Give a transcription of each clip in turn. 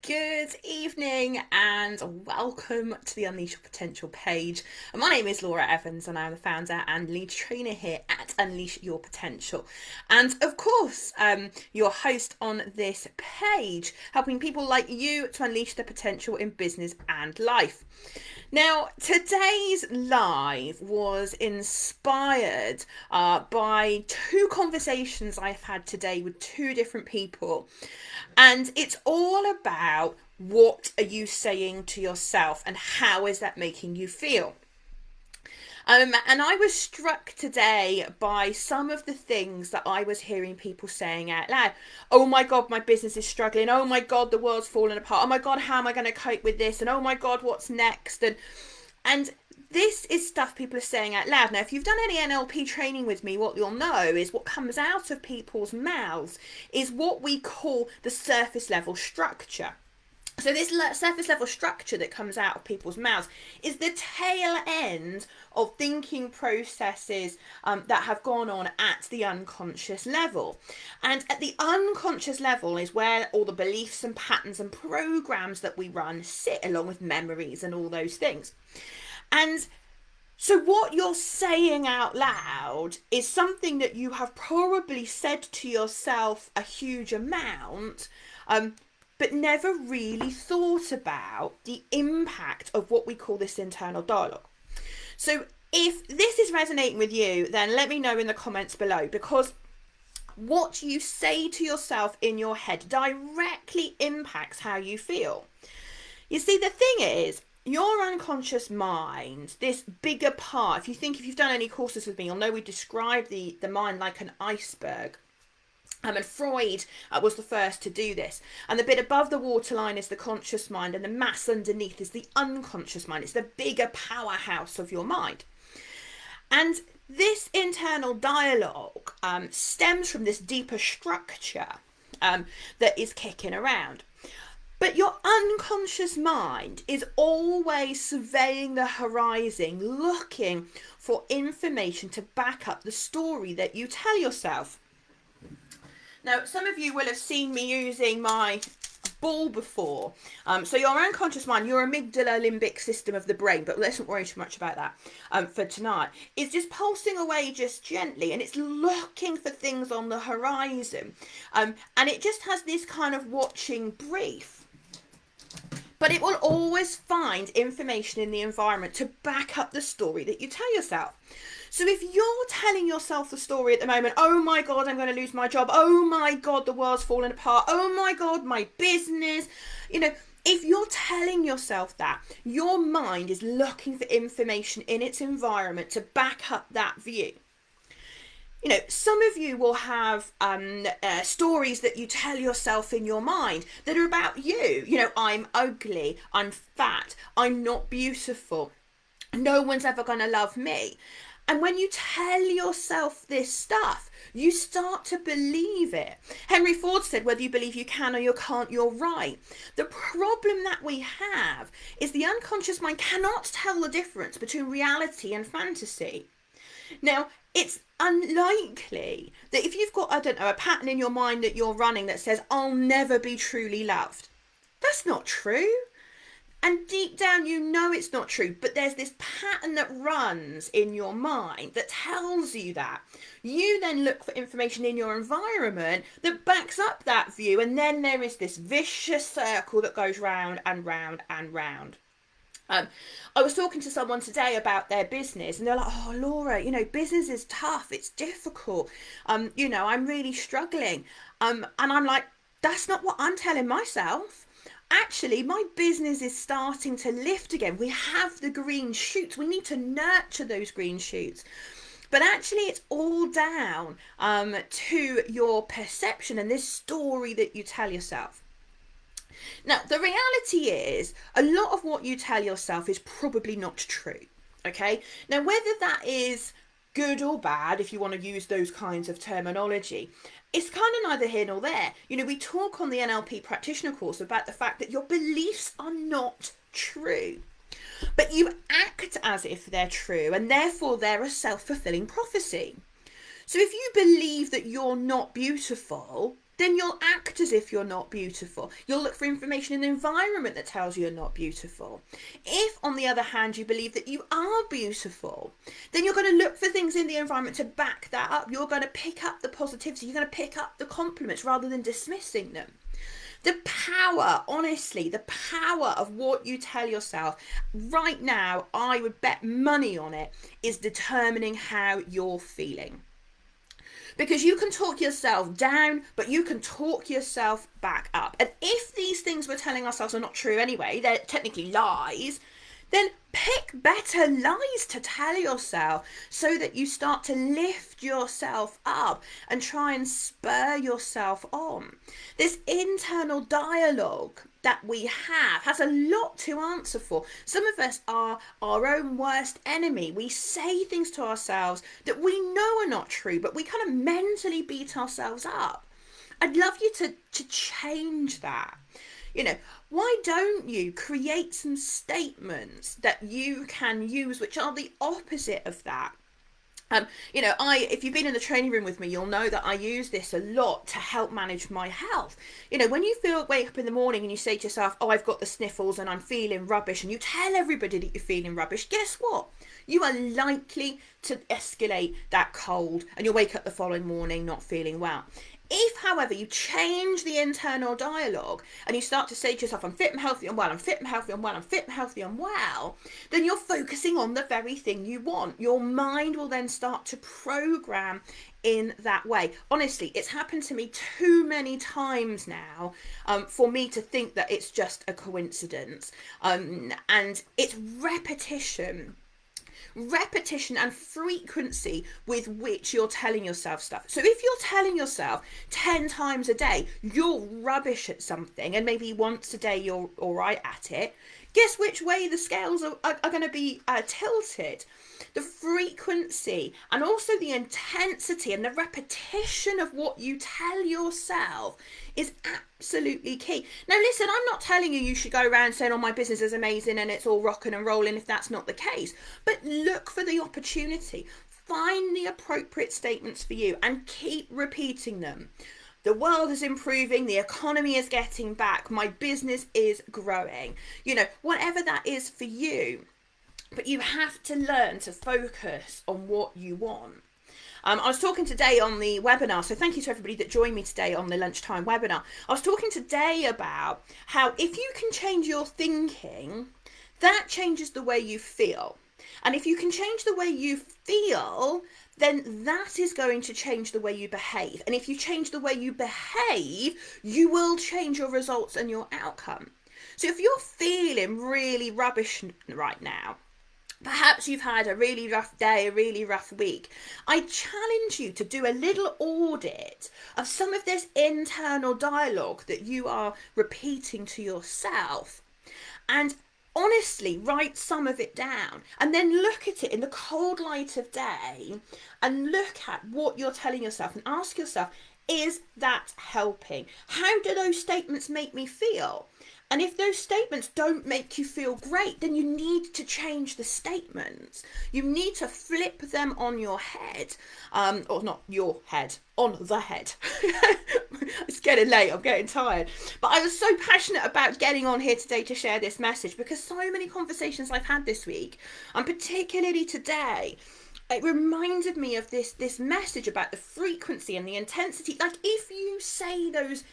Good evening and welcome to the Unleash Your Potential page. My name is Laura Evans and I'm the founder and lead trainer here at Unleash Your Potential. And of course, your host on this page, helping people like you to unleash their potential in business and life. Now, today's live was inspired by two conversations I've had today with two different people. And it's all about what are you saying to yourself and how is that making you feel? And I was struck today by some of the things that I was hearing people saying out loud. Oh my God, my business is struggling. Oh my God, the world's falling apart. Oh my God, how am I going to cope with this? And oh my God, what's next? And this is stuff people are saying out loud. Now, if you've done any NLP training with me, what you'll know is what comes out of people's mouths is what we call the surface level structure. So this surface level structure that comes out of people's mouths is the tail end of thinking processes that have gone on at the unconscious level. And at the unconscious level is where all the beliefs and patterns and programs that we run sit, along with memories and all those things. And so what you're saying out loud is something that you have probably said to yourself a huge amount, but never really thought about the impact of what we call this internal dialogue. So if this is resonating with you, then let me know in the comments below, because what you say to yourself in your head directly impacts how you feel. You see, the thing is, your unconscious mind, this bigger part, if you've done any courses with me, you'll know we describe the mind like an iceberg. And Freud was the first to do this. And the bit above the waterline is the conscious mind, and the mass underneath is the unconscious mind. It's the bigger powerhouse of your mind. And this internal dialogue stems from this deeper structure that is kicking around. But your unconscious mind is always surveying the horizon, looking for information to back up the story that you tell yourself. Now, some of you will have seen me using my ball before. So your unconscious mind, your amygdala limbic system of the brain, but let's not worry too much about that for tonight, is just pulsing away just gently, and it's looking for things on the horizon. And it just has this kind of watching brief. But it will always find information in the environment to back up the story that you tell yourself. So if you're telling yourself the story at the moment, oh my God, I'm going to lose my job. Oh my God, the world's falling apart. Oh my God, my business. If you're telling yourself that, your mind is looking for information in its environment to back up that view. Some of you will have stories that you tell yourself in your mind that are about you. I'm ugly, I'm fat, I'm not beautiful, no one's ever going to love me. And when you tell yourself this stuff, you start to believe it. Henry Ford said, whether you believe you can or you can't, you're right. The problem that we have is the unconscious mind cannot tell the difference between reality and fantasy. Now, it's unlikely that if you've got, a pattern in your mind that you're running that says, I'll never be truly loved. That's not true. And deep down, you know it's not true, but there's this pattern that runs in your mind that tells you that. You then look for information in your environment that backs up that view, and then there is this vicious circle that goes round and round and round. I was talking to someone today about their business, and they're like, oh, Laura, business is tough. It's difficult. I'm really struggling. And I'm like, that's not what I'm telling myself. Actually, my business is starting to lift again. We have the green shoots. We need to nurture those green shoots. But actually, it's all down to your perception and this story that you tell yourself. Now, the reality is a lot of what you tell yourself is probably not true. Okay. Now, whether that is good or bad, if you want to use those kinds of terminology, it's kind of neither here nor there. We talk on the NLP practitioner course about the fact that your beliefs are not true, but you act as if they're true, and therefore they're a self-fulfilling prophecy. So if you believe that you're not beautiful, then you'll act as if you're not beautiful. You'll look for information in the environment that tells you you're not beautiful. If, on the other hand, you believe that you are beautiful, then you're going to look for things in the environment to back that up. You're going to pick up the positivity. You're going to pick up the compliments rather than dismissing them. The power, honestly, the power of what you tell yourself right now, I would bet money on it, is determining how you're feeling. Because you can talk yourself down, but you can talk yourself back up. And if these things we're telling ourselves are not true anyway, they're technically lies, then pick better lies to tell yourself so that you start to lift yourself up and try and spur yourself on. This internal dialogue that we have has a lot to answer for. Some of us are our own worst enemy. We say things to ourselves that we know are not true, but we kind of mentally beat ourselves up. I'd love you to change that. You know, why don't you create some statements that you can use which are the opposite of that? You know, if you've been in the training room with me, you'll know that I use this a lot to help manage my health. You know, when you wake up in the morning and you say to yourself, oh, I've got the sniffles and I'm feeling rubbish, and you tell everybody that you're feeling rubbish, guess what? You are likely to escalate that cold and you'll wake up the following morning not feeling well. If, however, you change the internal dialogue and you start to say to yourself, I'm fit and healthy and well, I'm fit and healthy and well, I'm fit and healthy and well, then you're focusing on the very thing you want. Your mind will then start to program in that way. Honestly, it's happened to me too many times now for me to think that it's just a coincidence. And it's repetition and frequency with which you're telling yourself stuff. So if you're telling yourself 10 times a day you're rubbish at something, and maybe once a day you're all right at it, guess which way the scales are going to be tilted? The frequency and also the intensity and the repetition of what you tell yourself is absolutely key. Now listen, I'm not telling you should go around saying, oh, my business is amazing and it's all rocking and rolling, if that's not the case. But look for the opportunity. Find the appropriate statements for you and keep repeating them. The world is improving, the economy is getting back, my business is growing. You know, whatever that is for you. But you have to learn to focus on what you want. I was talking today on the webinar, so thank you to everybody that joined me today on the lunchtime webinar. I was talking today about how if you can change your thinking, that changes the way you feel. And if you can change the way you feel, then that is going to change the way you behave. And if you change the way you behave, you will change your results and your outcome. So if you're feeling really rubbish right now, perhaps you've had a really rough day, a really rough week, I challenge you to do a little audit of some of this internal dialogue that you are repeating to yourself, and honestly write some of it down, and then look at it in the cold light of day and look at what you're telling yourself and ask yourself, is that helping? How do those statements make me feel? And if those statements don't make you feel great, then you need to change the statements. You need to flip them on your head, or not your head, on the head. It's getting late, I'm getting tired. But I was so passionate about getting on here today to share this message because so many conversations I've had this week, and particularly today, it reminded me of this message about the frequency and the intensity. Like if you say those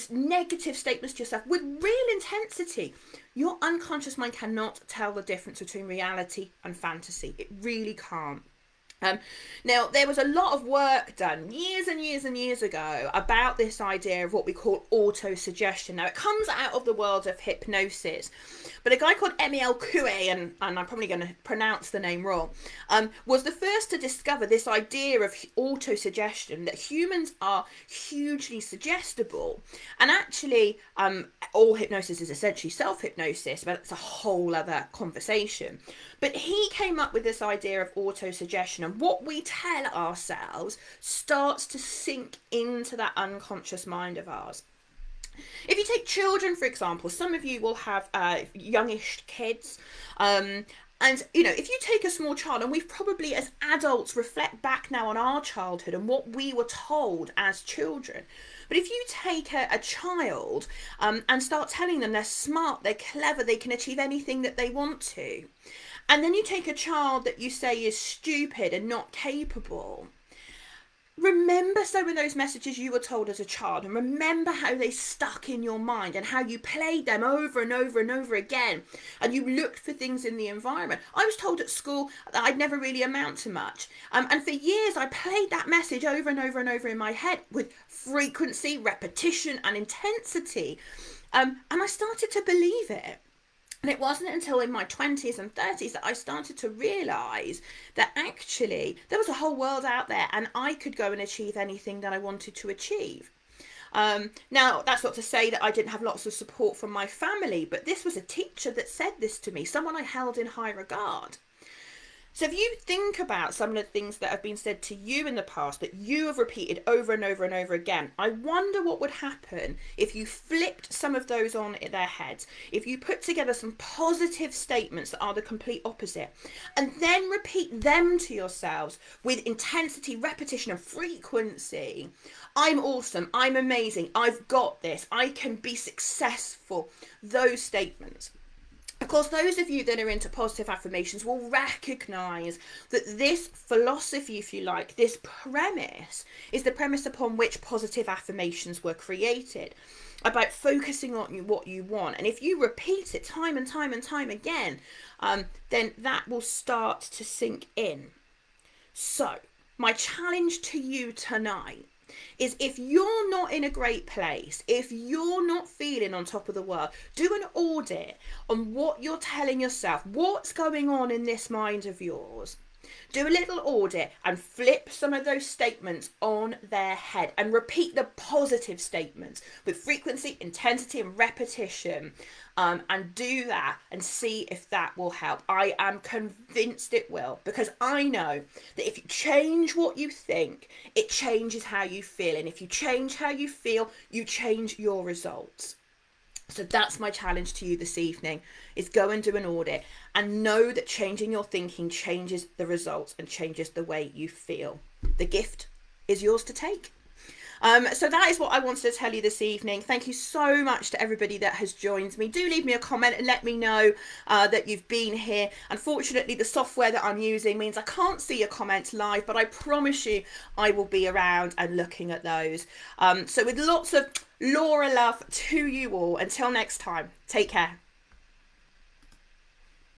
negative statements to yourself with real intensity, your unconscious mind cannot tell the difference between reality and fantasy. It really can't. Now, there was a lot of work done years and years and years ago about this idea of what we call autosuggestion. Now, it comes out of the world of hypnosis, but a guy called Emil Coué, and I'm probably going to pronounce the name wrong, was the first to discover this idea of autosuggestion, that humans are hugely suggestible. And actually, all hypnosis is essentially self-hypnosis, but it's a whole other conversation. But he came up with this idea of autosuggestion, and what we tell ourselves starts to sink into that unconscious mind of ours. If you take children, for example, some of you will have youngish kids, and And, you know, if you take a small child, and we've probably as adults reflect back now on our childhood and what we were told as children. But if you take a child and start telling them they're smart, they're clever, they can achieve anything that they want to, and then you take a child that you say is stupid and not capable, remember some of those messages you were told as a child, and remember how they stuck in your mind and how you played them over and over and over again, and you looked for things in the environment. I was told at school that I'd never really amount to much, and for years I played that message over and over and over in my head with frequency, repetition and intensity, and I started to believe it. And it wasn't until in my 20s and 30s that I started to realise that actually there was a whole world out there and I could go and achieve anything that I wanted to achieve. Now, that's not to say that I didn't have lots of support from my family, but this was a teacher that said this to me, someone I held in high regard. So if you think about some of the things that have been said to you in the past that you have repeated over and over and over again, I wonder what would happen if you flipped some of those on in their heads, if you put together some positive statements that are the complete opposite, and then repeat them to yourselves with intensity, repetition and frequency. I'm awesome, I'm amazing, I've got this, I can be successful. Those statements. Of course, those of you that are into positive affirmations will recognise that this philosophy, if you like, this premise, is the premise upon which positive affirmations were created, about focusing on what you want. And if you repeat it time and time and time again, then that will start to sink in. So, my challenge to you tonight is, if you're not in a great place, if you're not feeling on top of the world, do an audit on what you're telling yourself, what's going on in this mind of yours. Do a little audit and flip some of those statements on their head and repeat the positive statements with frequency, intensity and repetition, and do that and see if that will help. I am convinced it will, because I know that if you change what you think, it changes how you feel, and if you change how you feel, you change your results. So that's my challenge to you this evening, is go and do an audit and know that changing your thinking changes the results and changes the way you feel. The gift is yours to take. So that is what I wanted to tell you this evening. Thank you so much to everybody that has joined me. Do leave me a comment and let me know that you've been here. Unfortunately, the software that I'm using means I can't see your comments live, but I promise you I will be around and looking at those. So with lots of Laura love to you all. Until next time, take care.